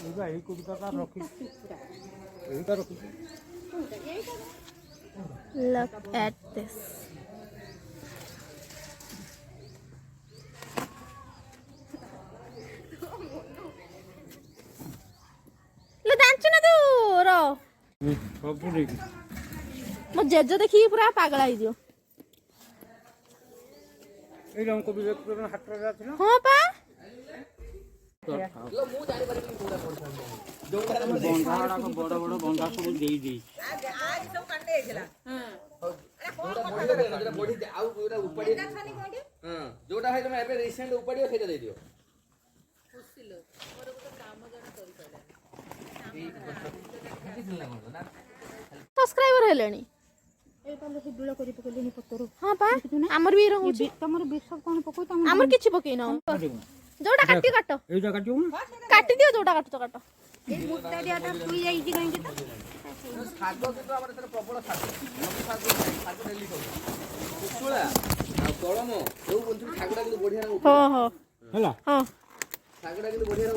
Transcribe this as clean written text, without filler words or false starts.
ଏଇ କବିତାଟା ରଖି ଏଇଟା ରଖି Look at this. लो जानछु ना तू रो ସବୁ ନେଇକି मो जेजो देखी पूरा पागल आई दियो ଏଇ ରଙ୍ଗ କବି ହାଟରେ ଥିଲା हां पा ମୁଁ ଜାଣି ପାରିବିନି କୋଉଟା ପଡିଥାନ୍ତା ଯୋଉଟା ବନ୍ଧାଗୁଡାକ ବଡ ବଡ ବନ୍ଧା ସବୁ ଦେଇ ଦେଇ ଆଜି ସବୁ କାଣ୍ଡେ ହେଇଥିଲା ଯୋଉଟା ବଢି ଆଉ ଯୋଉଟା ଉପାଡି ହଁ ଯୋଉଟା ଭାଇ ତମେ ଏବେ ରିସେଣ୍ଟ ଉପାଡିବ ସେଇଟା ଦେଇ ଦିଅ ଖୁସିଲୋ ମୋର ଗୋଟେ କାମ ଜଣା କରିପାରିଲା सब्सक्राइबर हेलेनी एटाले हे दुला करी पकलेनी पत्तरो हां पा हमर भी रहउची तमर बिसब कोन पकोय तम हमर किछि पकेइ न जोटा काटी काटो ଏଇଟା କାଟିବୁ काटी दियो जोटा काटो काटो ए मुट्टा दियाटा तुई जाईची कांकी त ଶାଗ କିନ୍ତୁ ଆମର ଏଥର ପ୍ରବଳ ଶାଗ ଶାଗ ଡେଲି କରୁ କୁଶୁଳା ଆଉ କଳମ ଯୋଉ ବନ୍ଧୁ ଶାଗଟା କିନ୍ତୁ ବଢିଆ हो हो ହେଲା हां ଶାଗଟା କିନ୍ତୁ ବଢିଆ